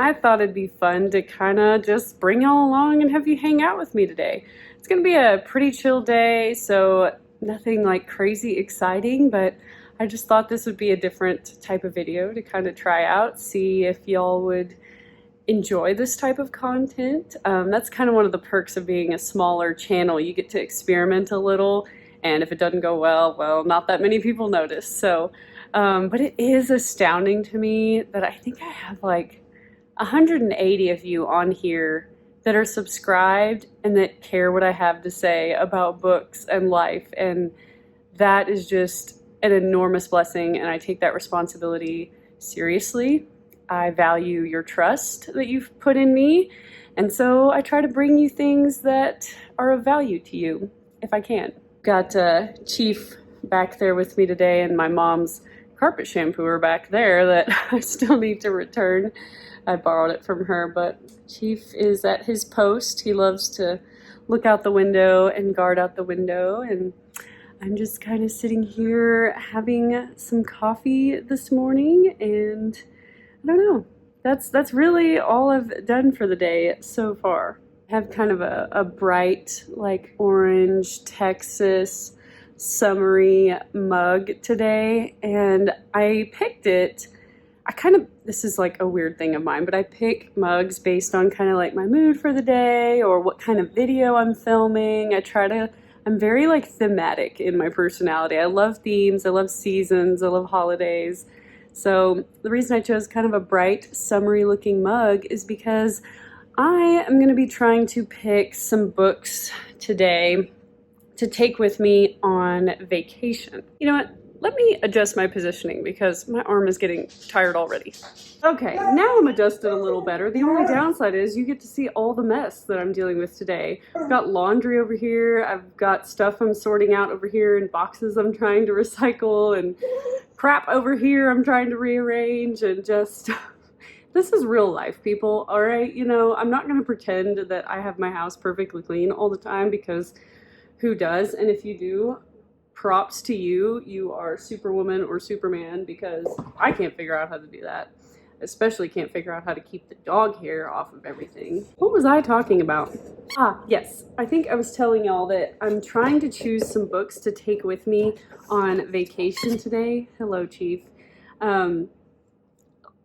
I thought it'd be fun to kind of just bring y'all along and have you hang out with me today. It's going to be a pretty chill day, so nothing like crazy exciting, but I just thought this would be a different type of video to kind of try out, see if y'all would enjoy this type of content. That's kind of one of the perks of being a smaller channel. You get to experiment a little, and if it doesn't go well, not that many people notice. So, but it is astounding to me that I think I have like 180 of you on here that are subscribed and that care what I have to say about books and life, and that is just an enormous blessing, and I take that responsibility seriously. I value your trust that you've put in me, and so I try to bring you things that are of value to you if I can. Got Chief back there with me today, and my mom's carpet shampooer back there that I still need to return. I borrowed it from her, but Chief is at his post. He loves to look out the window and guard out the window, and I'm just kind of sitting here having some coffee this morning, and I don't know. That's really all I've done for the day so far. I have kind of a bright, like orange Texas summery mug today, and I picked it. This is like a weird thing of mine, but I pick mugs based on kind of like my mood for the day or what kind of video I'm filming. I'm very like thematic in my personality. I love themes, I love seasons, I love holidays. So the reason I chose kind of a bright, summery looking mug is because I am going to be trying to pick some books today to take with me on vacation. You know what? Let me adjust my positioning because my arm is getting tired already. Okay, now I'm adjusted a little better. The only downside is you get to see all the mess that I'm dealing with today. I've got laundry over here, I've got stuff I'm sorting out over here, and boxes I'm trying to recycle, and crap over here I'm trying to rearrange, and just... This is real life, people, all right? You know, I'm not going to pretend that I have my house perfectly clean all the time, because who does? And if you do, props to you. You are Superwoman or Superman, because I can't figure out how to do that. Especially can't figure out how to keep the dog hair off of everything. What was I talking about? Yes. I think I was telling y'all that I'm trying to choose some books to take with me on vacation today. Hello, Chief.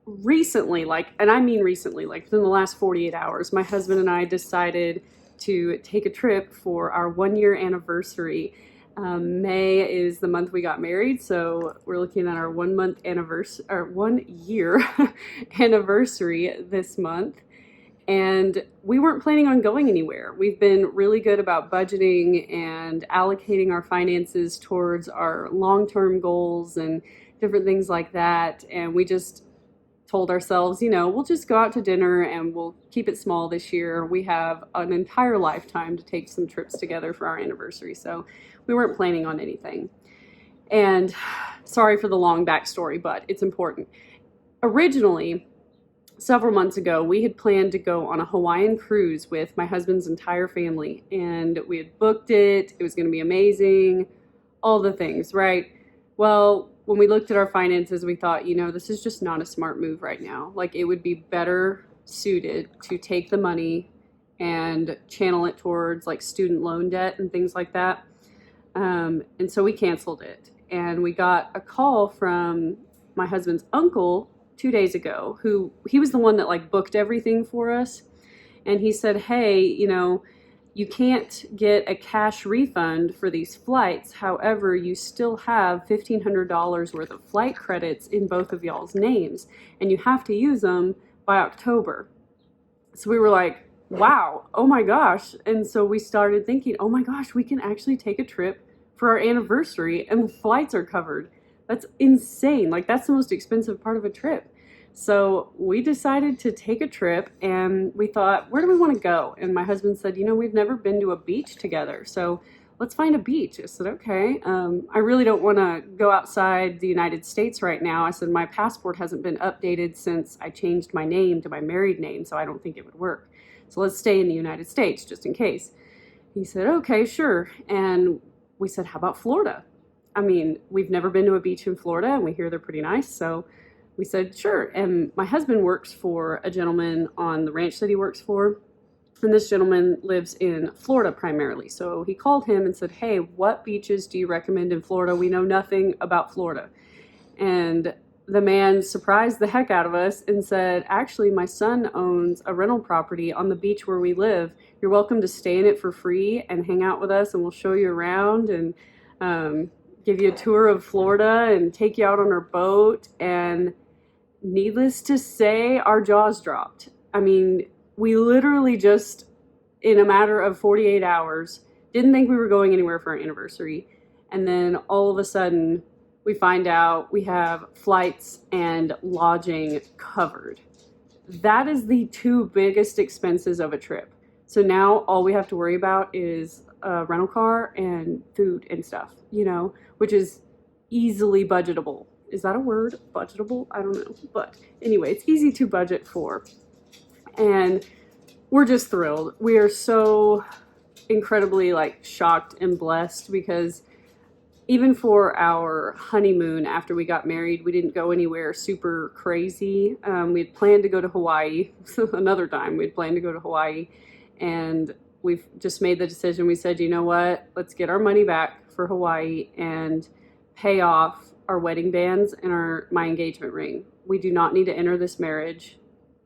Recently, and I mean recently, like within the last 48 hours, my husband and I decided to take a trip for our 1-year anniversary. May is the month we got married, so we're looking at our 1 year anniversary this month, and we weren't planning on going anywhere. We've been really good about budgeting and allocating our finances towards our long-term goals and different things like that, and we just told ourselves, you know, we'll just go out to dinner and we'll keep it small this year. We have an entire lifetime to take some trips together for our anniversary, so we weren't planning on anything. And sorry for the long backstory, but it's important. Originally, several months ago, we had planned to go on a Hawaiian cruise with my husband's entire family, and we had booked it. It was going to be amazing, all the things, right? Well, when we looked at our finances, we thought, you know, this is just not a smart move right now. Like, it would be better suited to take the money and channel it towards like student loan debt and things like that. And so we canceled it. And we got a call from my husband's uncle 2 days ago, he was the one that like booked everything for us. And he said, hey, you know, you can't get a cash refund for these flights. However, you still have $1,500 worth of flight credits in both of y'all's names, and you have to use them by October. So we were like, wow, oh my gosh. And so we started thinking, oh my gosh, we can actually take a trip for our anniversary and the flights are covered. That's insane. Like, that's the most expensive part of a trip. So we decided to take a trip, and we thought, where do we want to go? And my husband said, you know, we've never been to a beach together, so let's find a beach. I said, okay. I really don't want to go outside the United States right now. I said, my passport hasn't been updated since I changed my name to my married name, so I don't think it would work. So let's stay in the United States just in case. He said, okay, sure. And we said, how about Florida? I mean, we've never been to a beach in Florida, and we hear they're pretty nice, so We said, sure. And my husband works for a gentleman on the ranch that he works for. And this gentleman lives in Florida primarily. So he called him and said, hey, what beaches do you recommend in Florida? We know nothing about Florida. And the man surprised the heck out of us and said, actually, my son owns a rental property on the beach where we live. You're welcome to stay in it for free and hang out with us, and we'll show you around and give you a tour of Florida and take you out on our boat. And needless to say, our jaws dropped. I mean, we literally just, in a matter of 48 hours, didn't think we were going anywhere for our anniversary. And then all of a sudden, we find out we have flights and lodging covered. That is the two biggest expenses of a trip. So now all we have to worry about is a rental car and food and stuff, you know, which is easily budgetable. Is that a word? Budgetable? I don't know. But anyway, it's easy to budget for. And we're just thrilled. We are so incredibly shocked and blessed because even for our honeymoon after we got married, we didn't go anywhere super crazy. We had planned to go to Hawaii. Another time we'd planned to go to Hawaii, and we've just made the decision. We said, you know what, let's get our money back for Hawaii and pay off our wedding bands and my engagement ring. We do not need to enter this marriage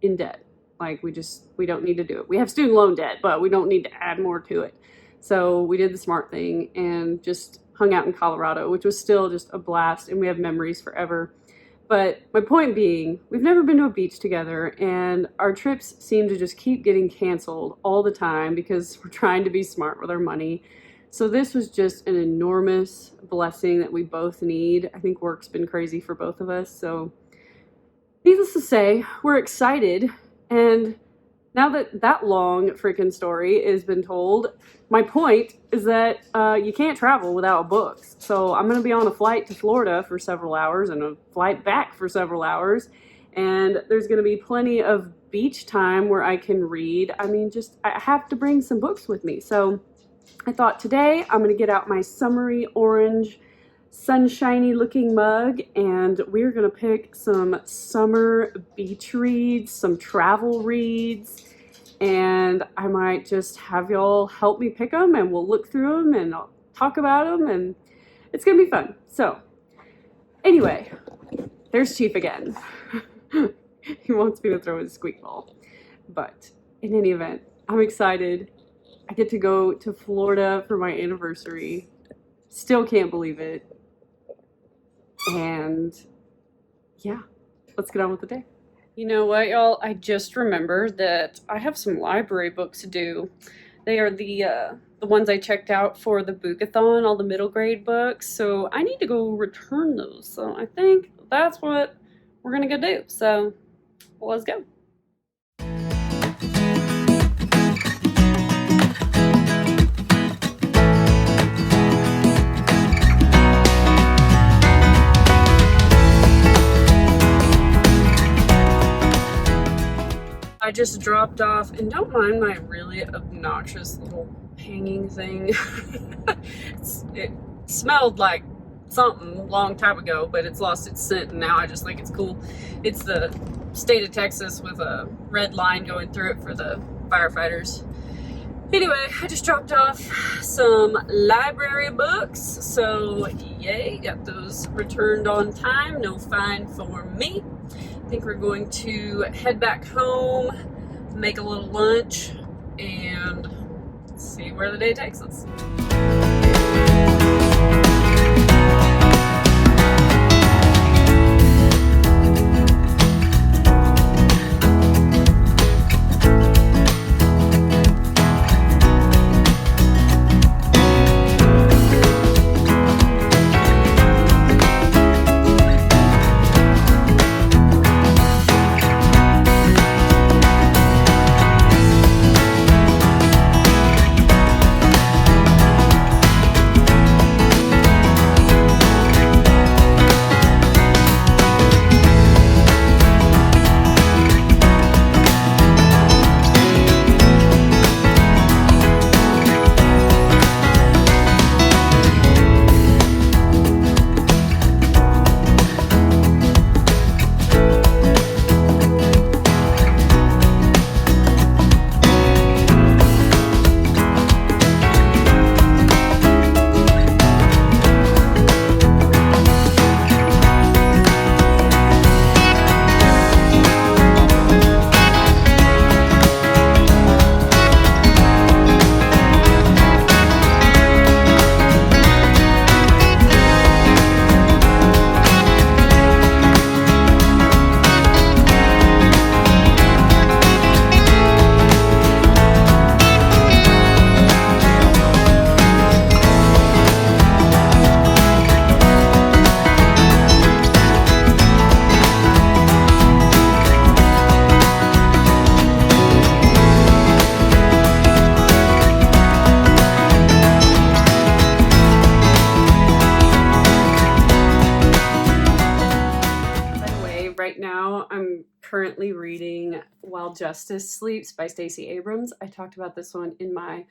in debt. We don't need to do it. We have student loan debt, but we don't need to add more to it. So we did the smart thing and just hung out in Colorado, which was still just a blast, and we have memories forever. But my point being, we've never been to a beach together, and our trips seem to just keep getting canceled all the time because we're trying to be smart with our money. So this was just an enormous blessing that we both need. I think work's been crazy for both of us. So needless to say, we're excited. And now that that long freaking story has been told, my point is that you can't travel without books. So I'm going to be on a flight to Florida for several hours and a flight back for several hours. And there's going to be plenty of beach time where I can read. I mean, I have to bring some books with me. So I thought today I'm going to get out my summery orange sunshiny looking mug, and we're going to pick some summer beach reads, some travel reads, and I might just have y'all help me pick them, and we'll look through them and I'll talk about them, and it's going to be fun. So anyway, there's Chief again. He wants me to throw his squeak ball, but in any event, I'm excited. I get to go to Florida for my anniversary. Still can't believe it. And yeah, let's get on with the day. You know what, y'all? I just remembered that I have some library books to do. They are the ones I checked out for the Bookathon, all the middle grade books. So I need to go return those. So I think that's what we're gonna go do. So let's go. I just dropped off, and don't mind my really obnoxious little hanging thing. It smelled like something a long time ago, but it's lost its scent, and now I just think it's cool. It's the state of Texas with a red line going through it for the firefighters. Anyway, I just dropped off some library books, so yay, got those returned on time, no fine for me. I think we're going to head back home, make a little lunch, and see where the day takes us. right now I'm currently reading While Justice Sleeps by Stacey Abrams. I talked about this one in my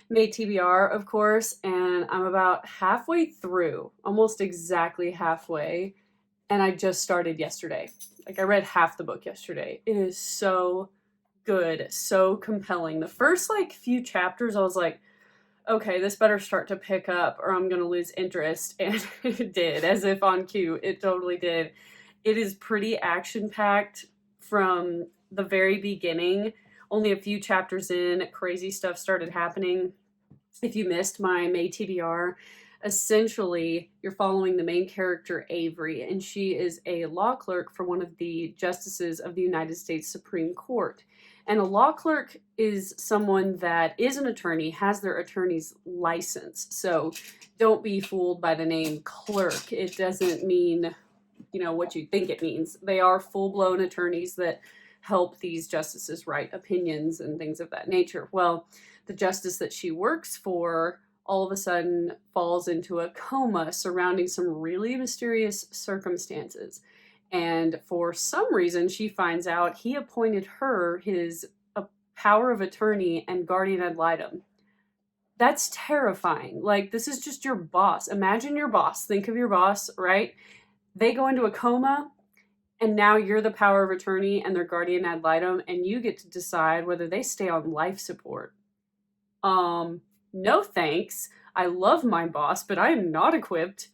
May TBR, of course, and I'm about halfway through, almost exactly halfway, and I just started yesterday. Like, I read half the book yesterday. It is so good, so compelling. The first like few chapters I was like, okay, this better start to pick up or I'm gonna lose interest, and it did, as if on cue. It totally did. It is pretty action-packed from the very beginning. Only a few chapters in, crazy stuff started happening. If you missed my May TBR, essentially you're following the main character Avery, and she is a law clerk for one of the justices of the United States Supreme Court. And a law clerk is someone that is an attorney, has their attorney's license. So don't be fooled by the name clerk. It doesn't mean, you know, what you think it means. They are full-blown attorneys that help these justices write opinions and things of that nature. Well, the justice that she works for all of a sudden falls into a coma surrounding some really mysterious circumstances. And for some reason, she finds out he appointed her his power of attorney and guardian ad litem. That's terrifying. Like, this is just your boss. Imagine your boss. Think of your boss, right? They go into a coma, and now you're the power of attorney and their guardian ad litem, and you get to decide whether they stay on life support. No thanks. I love my boss, but I am not equipped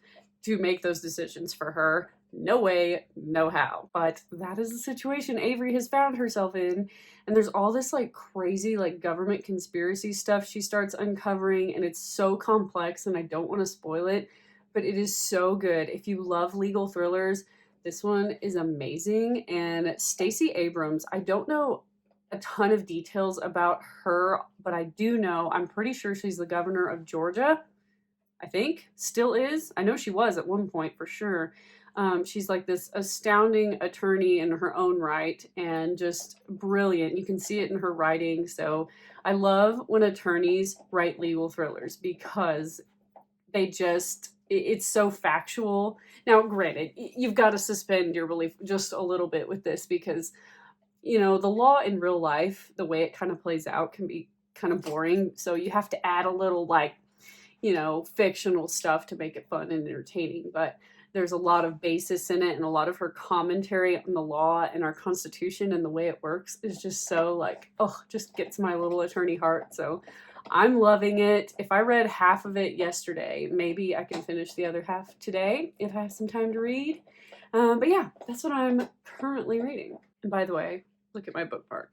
to make those decisions for her. No way, no how. But that is the situation Avery has found herself in. And there's all this like crazy like government conspiracy stuff she starts uncovering, and it's so complex, and I don't want to spoil it, but it is so good. If you love legal thrillers, this one is amazing. And Stacey Abrams, I don't know a ton of details about her, but I do know, I'm pretty sure she's the governor of Georgia. I think still is. I know she was at one point for sure. She's like this astounding attorney in her own right, and just brilliant. You can see it in her writing. So I love when attorneys write legal thrillers because they just, it's so factual. Now, granted, you've got to suspend your belief just a little bit with this because, you know, the law in real life, the way it kind of plays out can be kind of boring. So you have to add a little like, you know, fictional stuff to make it fun and entertaining. But there's a lot of basis in it, and a lot of her commentary on the law and our Constitution and the way it works is just so like, oh, just gets my little attorney heart. So I'm loving it. If I read half of it yesterday, maybe I can finish the other half today if I have some time to read. But yeah, that's what I'm currently reading. And by the way, look at my bookmark.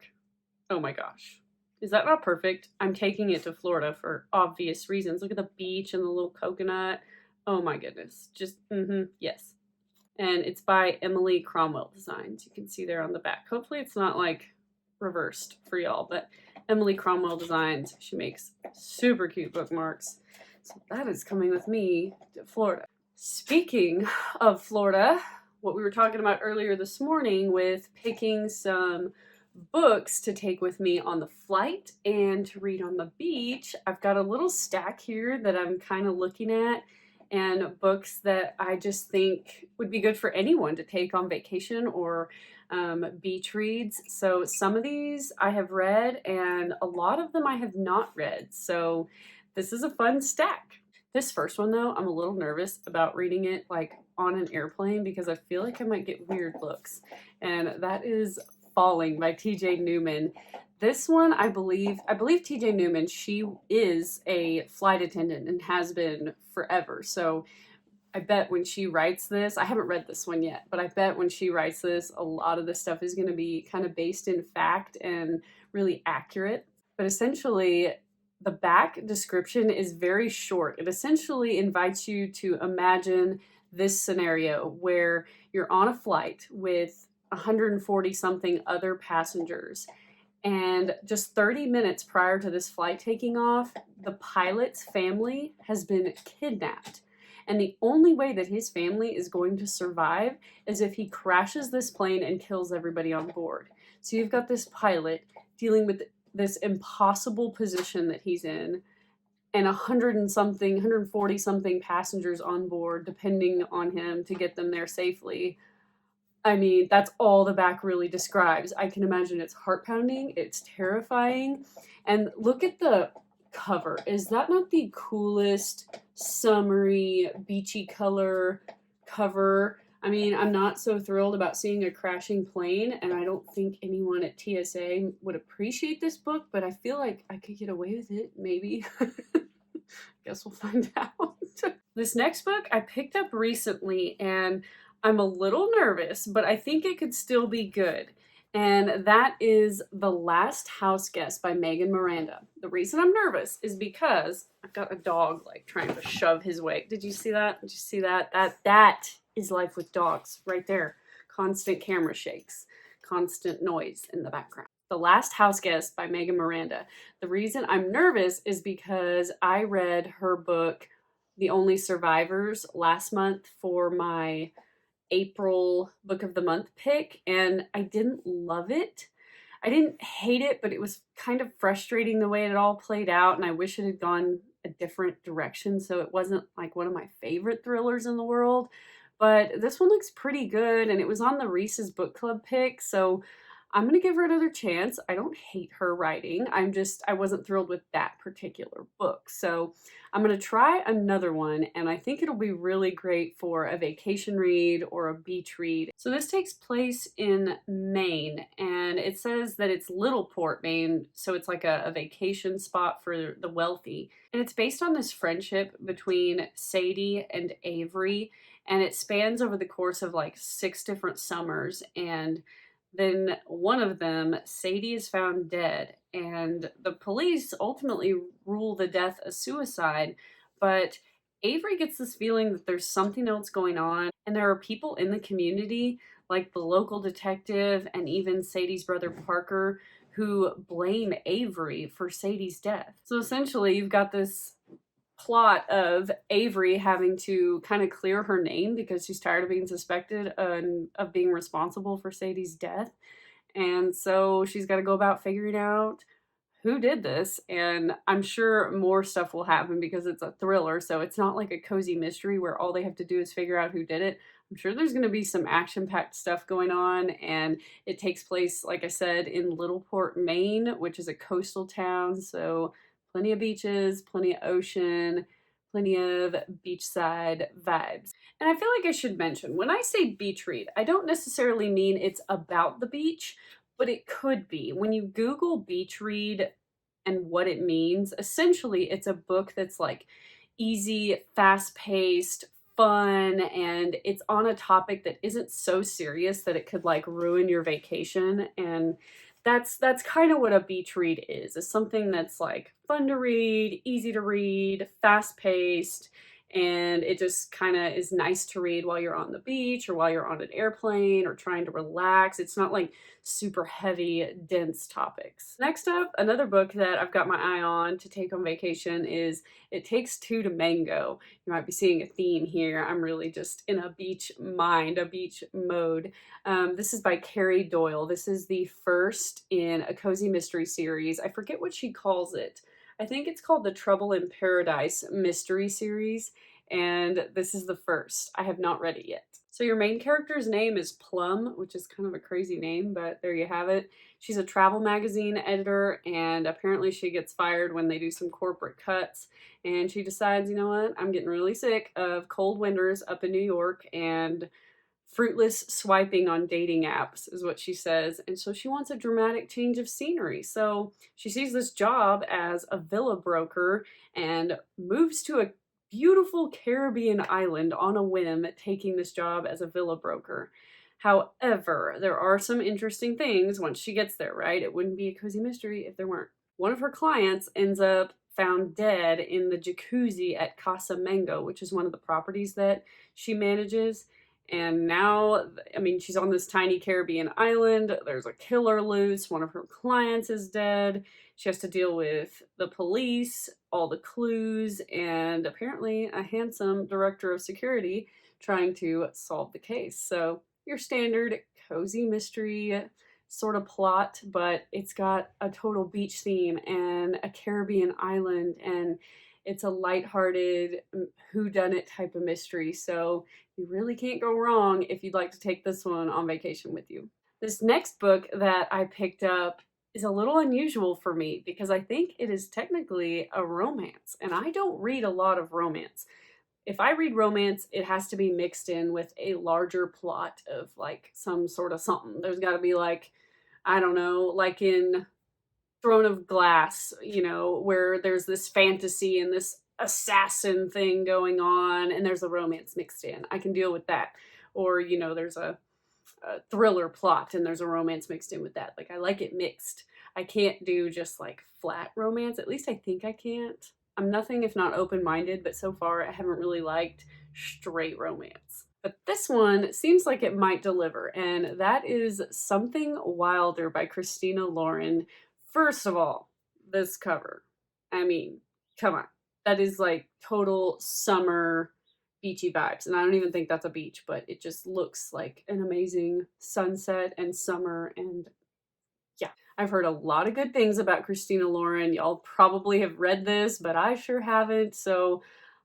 Oh my gosh. Is that not perfect? I'm taking it to Florida for obvious reasons. Look at the beach and the little coconut. Oh my goodness. Just, yes. And it's by Emily Cromwell Designs. You can see there on the back. Hopefully it's not like reversed for y'all, but Emily Cromwell Designs, she makes super cute bookmarks. So that is coming with me to Florida. Speaking of Florida, what we were talking about earlier this morning with picking some books to take with me on the flight and to read on the beach, I've got a little stack here that I'm kind of looking at, and books that I just think would be good for anyone to take on vacation or beach reads. So some of these I have read, and a lot of them I have not read. So this is a fun stack. This first one though, I'm a little nervous about reading it like on an airplane because I feel like I might get weird looks. And that is Falling by T.J. Newman. This one, I believe T.J. Newman, she is a flight attendant and has been forever. So I bet when she writes this, I haven't read this one yet, but I bet when she writes this, a lot of this stuff is going to be kind of based in fact and really accurate. But essentially, the back description is very short. It essentially invites you to imagine this scenario where you're on a flight with 140 something other passengers. And just 30 minutes prior to this flight taking off, the pilot's family has been kidnapped. And the only way that his family is going to survive is if he crashes this plane and kills everybody on board. So you've got this pilot dealing with this impossible position that he's in, and 140 something passengers on board, depending on him to get them there safely. I mean, that's all the back really describes. I can imagine it's heart pounding, it's terrifying. And look at the cover. Is that not the coolest, summery, beachy color cover? I mean, I'm not so thrilled about seeing a crashing plane, and I don't think anyone at TSA would appreciate this book, but I feel like I could get away with it, maybe. Guess we'll find out. This next book I picked up recently, and I'm a little nervous, but I think it could still be good. And that is The Last House Guest by Megan Miranda. The reason I'm nervous is because I've got a dog like trying to shove his way. Did you see that? Did you see that? That is life with dogs right there. Constant camera shakes, constant noise in the background. The Last House Guest by Megan Miranda. The reason I'm nervous is because I read her book, The Only Survivors, last month for my April Book of the Month pick, and I didn't love it. I didn't hate it, but it was kind of frustrating the way it all played out, and I wish it had gone a different direction, so it wasn't like one of my favorite thrillers in the world. But this one looks pretty good, and it was on the Reese's Book Club pick, so I'm gonna give her another chance. I don't hate her writing. I wasn't thrilled with that particular book. So I'm gonna try another one, and I think it'll be really great for a vacation read or a beach read. So this takes place in Maine, and it says that it's Littleport, Maine, so it's like a vacation spot for the wealthy. And it's based on this friendship between Sadie and Avery, and it spans over the course of like 6 different summers. And then one of them, Sadie, is found dead, and the police ultimately rule the death a suicide. But Avery gets this feeling that there's something else going on, and there are people in the community, like the local detective and even Sadie's brother Parker, who blame Avery for Sadie's death. So essentially, you've got this plot of Avery having to kind of clear her name because she's tired of being suspected of being responsible for Sadie's death. And so she's got to go about figuring out who did this. And I'm sure more stuff will happen because it's a thriller. So it's not like a cozy mystery where all they have to do is figure out who did it. I'm sure there's going to be some action-packed stuff going on. And it takes place, like I said, in Littleport, Maine, which is a coastal town. So plenty of beaches, plenty of ocean, plenty of beachside vibes. And I feel like I should mention, when I say beach read, I don't necessarily mean it's about the beach, but it could be. When you Google beach read and what it means, essentially it's a book that's like easy, fast-paced, fun, and it's on a topic that isn't so serious that it could like ruin your vacation. And that's kind of what a beach read is something that's like fun to read, fast-paced, and it just kind of is nice to read while you're on the beach or while you're on an airplane or trying to relax. It's not like super heavy, dense topics. Next up, another book that I've got my eye on to take on vacation is It Takes Two to Mango. You might be seeing a theme here. I'm really just in a beach mind, a beach mode. This is by Carrie Doyle. This is the first in a cozy mystery series. I forget what she calls it. I think it's called the Trouble in Paradise mystery series, and this is the first. I have not read it yet. So your main character's name is Plum, which is kind of a crazy name, but there you have it. She's a travel magazine editor, and apparently she gets fired when they do some corporate cuts, and she decides, you know what, I'm getting really sick of cold winters up in New York and fruitless swiping on dating apps is what she says. And so she wants a dramatic change of scenery. So she sees this job as a villa broker and moves to a beautiful Caribbean island on a whim, taking this job as a villa broker. However, there are some interesting things once she gets there, right? It wouldn't be a cozy mystery if there weren't. One of her clients ends up found dead in the jacuzzi at Casa Mango, which is one of the properties that she manages. And now, I mean, she's on this tiny Caribbean island. There's a killer loose. One of her clients is dead. She has to deal with the police, all the clues, and apparently a handsome director of security trying to solve the case. So your standard cozy mystery sort of plot, but it's got a total beach theme and a Caribbean island, and It's a lighthearted whodunit type of mystery, so you really can't go wrong if you'd like to take this one on vacation with you. This next book that I picked up is a little unusual for me because I think it is technically a romance, and I don't read a lot of romance. If I read romance, it has to be mixed in with a larger plot of like some sort of something. There's got to be like, I don't know, like in Throne of Glass, you know, where there's this fantasy and this assassin thing going on, and there's a romance mixed in. I can deal with that. Or, you know, there's a thriller plot and there's a romance mixed in with that. Like, I like it mixed. I can't do just like flat romance. At least I think I can't. I'm nothing if not open-minded, but so far I haven't really liked straight romance. But this one seems like it might deliver, and that is Something Wilder by Christina Lauren. First of all, this cover. I mean, come on. That is like total summer beachy vibes. And I don't even think that's a beach, but it just looks like an amazing sunset and summer. And yeah, I've heard a lot of good things about Christina Lauren. Y'all probably have read this, but I sure haven't. So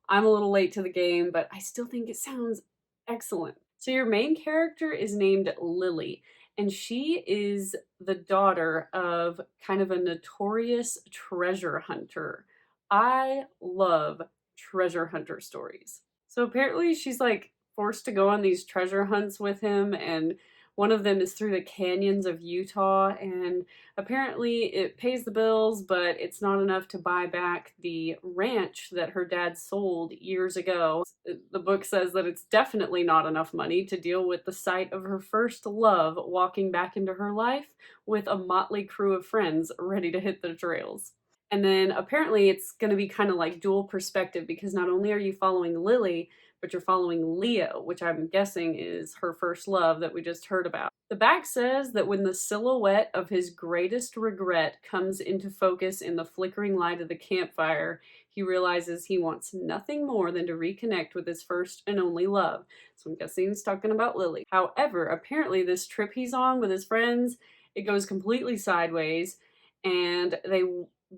I'm a little late to the game, but I still think it sounds excellent. So your main character is named Lily, and she is the daughter of kind of a notorious treasure hunter. I love treasure hunter stories. So apparently she's like forced to go on these treasure hunts with him, and one of them is through the canyons of Utah, and apparently it pays the bills, but it's not enough to buy back the ranch that her dad sold years ago. The book says that it's definitely not enough money to deal with the sight of her first love walking back into her life with a motley crew of friends ready to hit the trails. And then apparently it's going to be kind of like dual perspective, because not only are you following Lily, but you're following Leo, which I'm guessing is her first love that we just heard about. The back says that when the silhouette of his greatest regret comes into focus in the flickering light of the campfire, he realizes he wants nothing more than to reconnect with his first and only love. So I'm guessing he's talking about Lily. However, apparently this trip he's on with his friends, it goes completely sideways, and they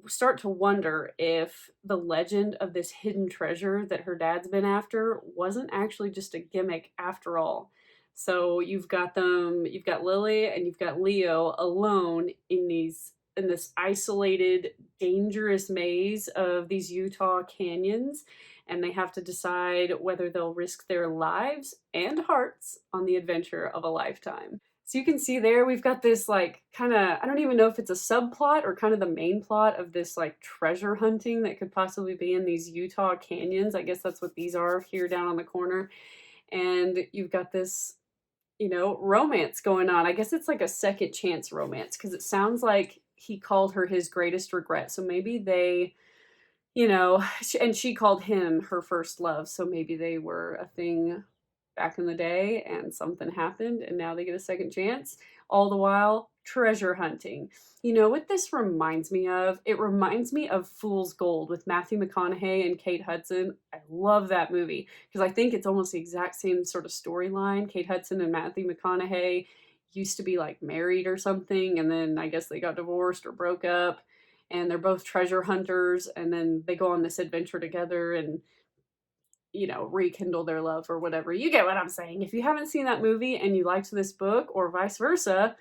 start to wonder if the legend of this hidden treasure that her dad's been after wasn't actually just a gimmick after all. So you've got Lily and you've got Leo alone in this isolated, dangerous maze of these Utah canyons, and they have to decide whether they'll risk their lives and hearts on the adventure of a lifetime. So you can see there, we've got this like kind of, I don't even know if it's a subplot or kind of the main plot of this like treasure hunting that could possibly be in these Utah canyons. I guess that's what these are here down on the corner. And you've got this, you know, romance going on. I guess it's like a second chance romance, because it sounds like he called her his greatest regret. So maybe they, you know, and she called him her first love. So maybe they were a thing back in the day and something happened and now they get a second chance, all the while treasure hunting. You know what this reminds me of? It reminds me of Fool's Gold with Matthew McConaughey and Kate Hudson. I love that movie because I think it's almost the exact same sort of storyline. Kate Hudson and Matthew McConaughey used to be like married or something, and then I guess they got divorced or broke up, and they're both treasure hunters, and then they go on this adventure together and, you know, rekindle their love or whatever. You get what I'm saying. If you haven't seen that movie and you liked this book, or vice versa,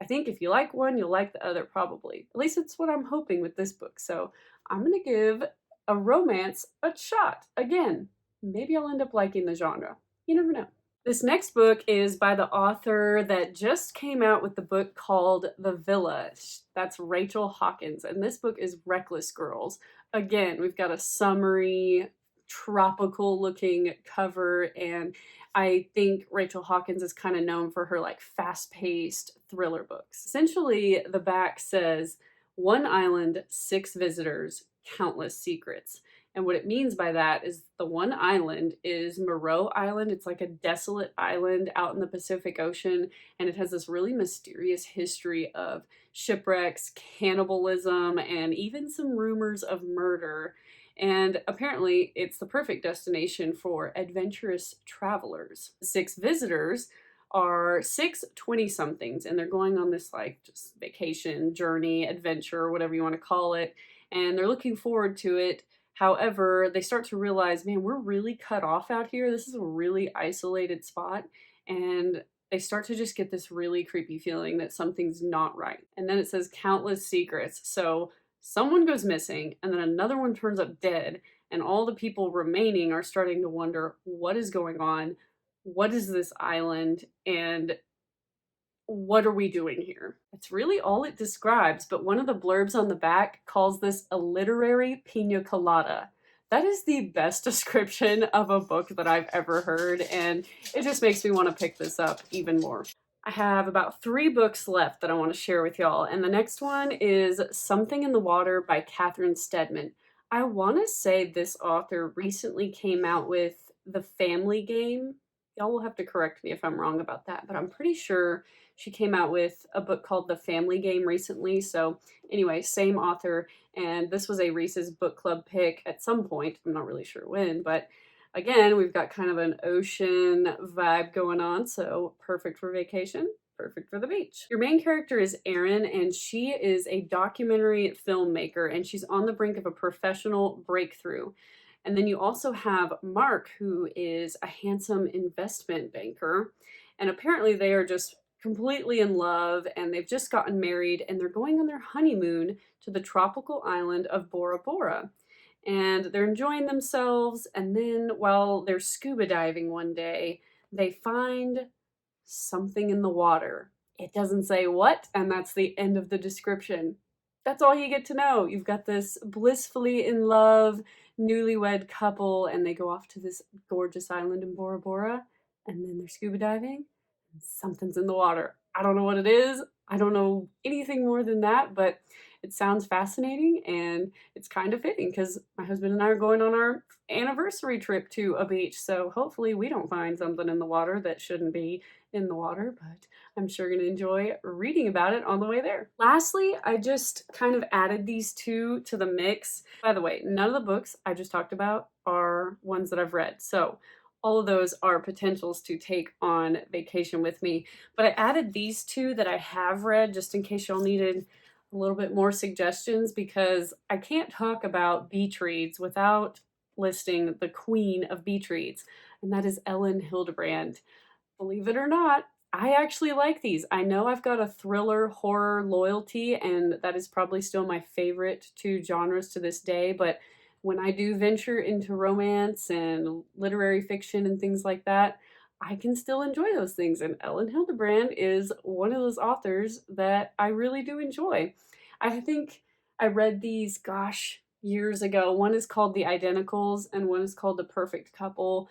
I think if you like one, you'll like the other probably. At least it's what I'm hoping with this book. So I'm going to give a romance a shot. Again, maybe I'll end up liking the genre. You never know. This next book is by the author that just came out with the book called The Villa. That's Rachel Hawkins. And this book is Reckless Girls. Again, we've got a summery, tropical looking cover, and I think Rachel Hawkins is kind of known for her like fast-paced thriller books. Essentially, the back says, "One island, 6 visitors, countless secrets." And what it means by that is the one island is Moreau Island. It's like a desolate island out in the Pacific Ocean, and it has this really mysterious history of shipwrecks, cannibalism, and even some rumors of murder. And apparently it's the perfect destination for adventurous travelers. 6 visitors are 6 20-somethings, and they're going on this like just vacation, journey, adventure, whatever you want to call it, and they're looking forward to it However, they start to realize, man, we're really cut off out here. This is a really isolated spot. And they start to just get this really creepy feeling that something's not right. And then it says countless secrets. So someone goes missing, and then another one turns up dead, and all the people remaining are starting to wonder what is going on, what is this island, and what are we doing here? It's really all it describes, but one of the blurbs on the back calls this a literary pina colada. That is the best description of a book that I've ever heard, and it just makes me want to pick this up even more. I have about 3 books left that I want to share with y'all, and the next one is Something in the Water by Catherine Steadman. I want to say this author recently came out with The Family Game. Y'all will have to correct me if I'm wrong about that, but I'm pretty sure she came out with a book called The Family Game recently. So anyway, same author, and this was a Reese's Book Club pick at some point. I'm not really sure when, but again, we've got kind of an ocean vibe going on, so perfect for vacation, perfect for the beach. Your main character is Erin, and she is a documentary filmmaker, and she's on the brink of a professional breakthrough. And then you also have Mark, who is a handsome investment banker, and apparently they are just completely in love, and they've just gotten married, and they're going on their honeymoon to the tropical island of Bora Bora. And they're enjoying themselves, and then while they're scuba diving one day, they find something in the water. It doesn't say what, and that's the end of the description. That's all you get to know. You've got this blissfully in love newlywed couple, and they go off to this gorgeous island in Bora Bora, and then they're scuba diving, and something's in the water. I don't know what it is. I don't know anything more than that, but it sounds fascinating, and it's kind of fitting because my husband and I are going on our anniversary trip to a beach, so hopefully we don't find something in the water that shouldn't be in the water, but I'm sure going to enjoy reading about it on the way there. Lastly, I just kind of added these 2 to the mix. By the way, none of the books I just talked about are ones that I've read, so all of those are potentials to take on vacation with me, but I added these 2 that I have read just in case y'all needed a little bit more suggestions, because I can't talk about beach reads without listing the queen of beach reads, and that is Ellen Hildebrand. Believe it or not, I actually like these. I know I've got a thriller horror loyalty, and that is probably still my favorite 2 genres to this day, but when I do venture into romance and literary fiction and things like that, I can still enjoy those things, and Ellen Hildebrand is one of those authors that I really do enjoy. I think I read these, gosh, years ago. One is called The Identicals, and one is called The Perfect Couple.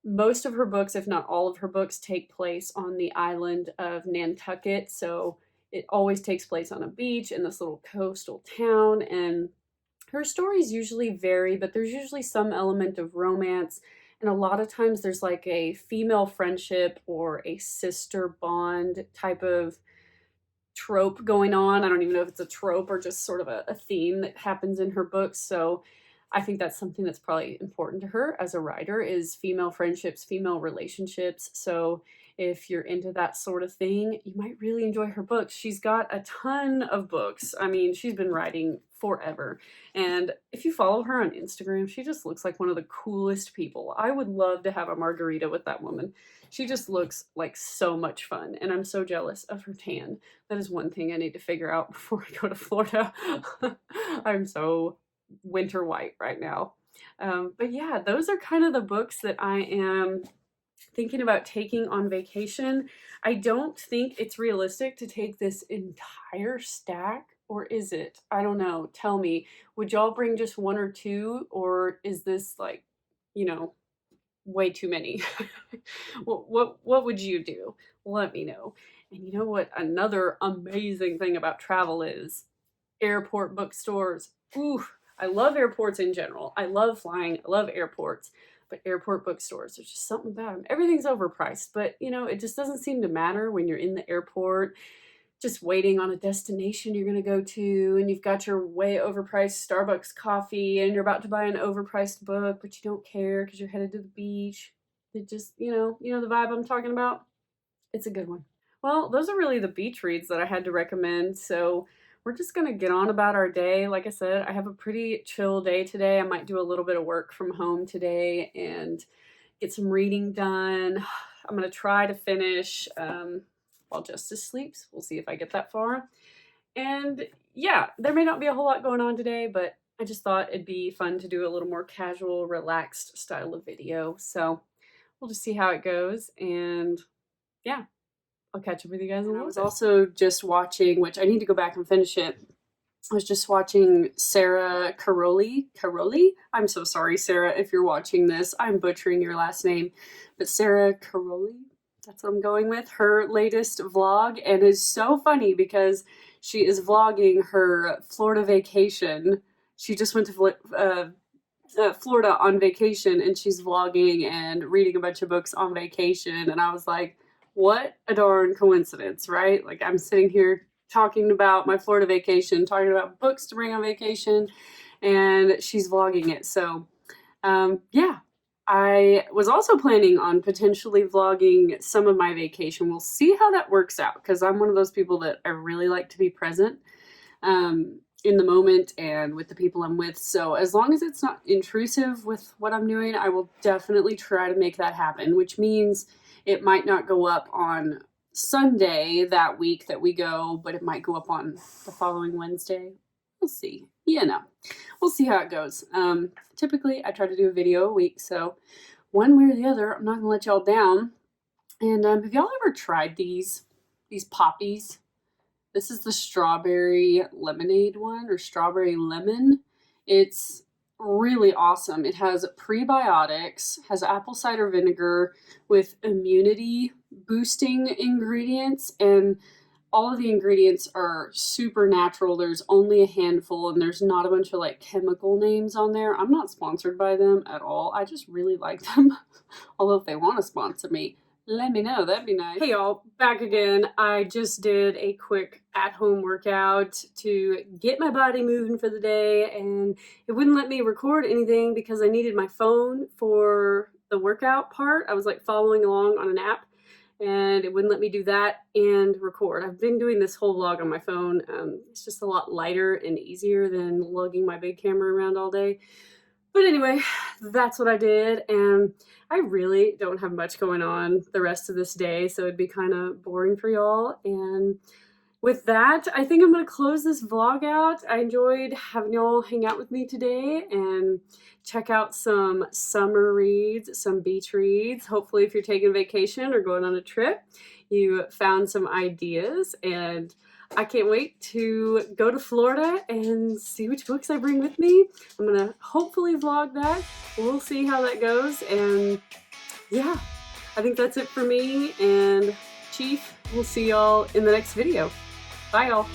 Most of her books, if not all of her books, take place on the island of Nantucket, so it always takes place on a beach in this little coastal town, and her stories usually vary, but there's usually some element of romance, and a lot of times there's like a female friendship or a sister bond type of trope going on. I don't even know if it's a trope or just sort of a theme that happens in her books. So I think that's something that's probably important to her as a writer, is female friendships, female relationships. So if you're into that sort of thing, you might really enjoy her books. She's got a ton of books. I mean, she's been writing forever. And if you follow her on Instagram, she just looks like one of the coolest people. I would love to have a margarita with that woman. She just looks like so much fun, and I'm so jealous of her tan. That is one thing I need to figure out before I go to Florida. I'm so winter white right now. But yeah, those are kind of the books that I am thinking about taking on vacation. I don't think it's realistic to take this entire stack, or is it? I don't know. Tell me, would y'all bring just 1 or 2, or is this like, you know, way too many? What would you do? Let me know. And you know what another amazing thing about travel is? Airport bookstores. Ooh, I love airports in general. I love flying. I love airports. But airport bookstores, there's just something about them. Everything's overpriced, but you know, it just doesn't seem to matter when you're in the airport, just waiting on a destination you're going to go to, and you've got your way overpriced Starbucks coffee, and you're about to buy an overpriced book, but you don't care because you're headed to the beach. It just, you know the vibe I'm talking about? It's a good one. Well, those are really the beach reads that I had to recommend. So we're just gonna get on about our day. Like I said, I have a pretty chill day today. I might do a little bit of work from home today and get some reading done. I'm gonna try to finish While Justice Sleeps. We'll see if I get that far. And yeah, there may not be a whole lot going on today, but I just thought it'd be fun to do a little more casual, relaxed style of video. So we'll just see how it goes. And yeah, I'll catch up with you guys in a little bit. I was also just watching, which I need to go back and finish it. I was just watching Sarah Caroli. I'm so sorry, Sarah, if you're watching this. I'm butchering your last name. But Sarah Caroli, that's what I'm going with. Her latest vlog, and it's so funny because she is vlogging her Florida vacation. She just went to Florida on vacation, and she's vlogging and reading a bunch of books on vacation. And I was like, what a darn coincidence, right? Like, I'm sitting here talking about my Florida vacation, talking about books to bring on vacation, and she's vlogging it. So yeah, I was also planning on potentially vlogging some of my vacation. We'll see how that works out, because I'm one of those people that I really like to be present in the moment and with the people I'm with. So as long as it's not intrusive with what I'm doing, I will definitely try to make that happen, which means it might not go up on Sunday that week that we go, but it might go up on the following Wednesday. We'll see. You know, we'll see how it goes. Typically, I try to do a video a week, so one way or the other, I'm not gonna let y'all down. And have y'all ever tried these poppies? This is the strawberry lemonade one, or strawberry lemon. It's really awesome. It has prebiotics, has apple cider vinegar with immunity boosting ingredients, and all of the ingredients are super natural. There's only a handful, and there's not a bunch of like chemical names on there. I'm not sponsored by them at all. I just really like them. Although if they want to sponsor me, let me know. That'd be nice. Hey y'all, back again. I just did a quick at-home workout to get my body moving for the day, and it wouldn't let me record anything because I needed my phone for the workout part. I was like following along on an app, and it wouldn't let me do that and record. I've been doing this whole vlog on my phone. It's just a lot lighter and easier than lugging my big camera around all day. But anyway, that's what I did, and I really don't have much going on the rest of this day, so it'd be kind of boring for y'all. And with that, I think I'm going to close this vlog out. I enjoyed having y'all hang out with me today and check out some summer reads, some beach reads. Hopefully, if you're taking a vacation or going on a trip, you found some ideas, and I can't wait to go to Florida and see which books I bring with me. I'm going to hopefully vlog that. We'll see how that goes. And yeah, I think that's it for me. And Chief, we'll see y'all in the next video. Bye, y'all.